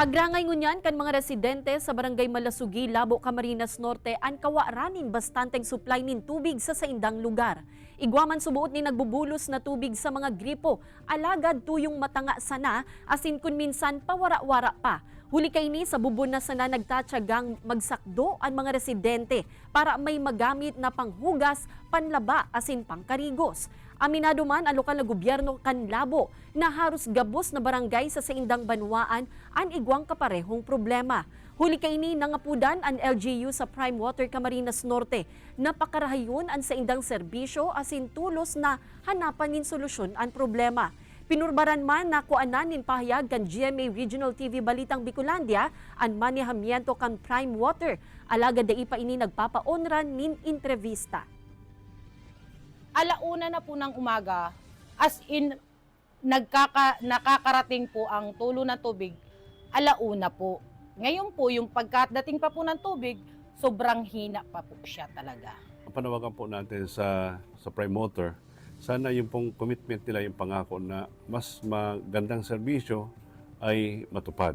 Agrangay ngunyan kan mga residente sa barangay Malasugi, Labo, Camarines Norte an kawaranin bastanteng supply nin tubig sa saindang lugar. Igwaman subuot ni nagbubulos na tubig sa mga gripo, alagad tuyong matanga sana asin kun minsan pawara-wara pa. Huli kay ni sa bubon na sana nagtatsagang magsakdo ang mga residente para may magamit na panghugas, panlaba asin pangkarigos. Aminado man ang lokal na gobyerno kan Labo na haros gabos na barangay sa saindang banwaan ang igwang kaparehong problema. Huli kay ni nangapudan ang LGU sa Prime Water Camarines Norte. Napakarahayon ang saindang serbisyo asin tulos na hanapan nin solusyon ang problema. Pinurbaran man na kuanan nin pahayag kan GMA Regional TV Balitang Bicolandia ang manihamiento kan Prime Water. Alagad da ipa ini nagpapaonran nin entrevista. Alauna na po ng umaga, as in, nakakarating po ang tulo ng tubig, alauna po. Ngayon po, yung pagkadating pa po ng tubig, sobrang hina pa po siya talaga. Ang panawagan po natin sa Prime Water, sana yung pong commitment nila, yung pangako na mas magandang serbisyo ay matupad.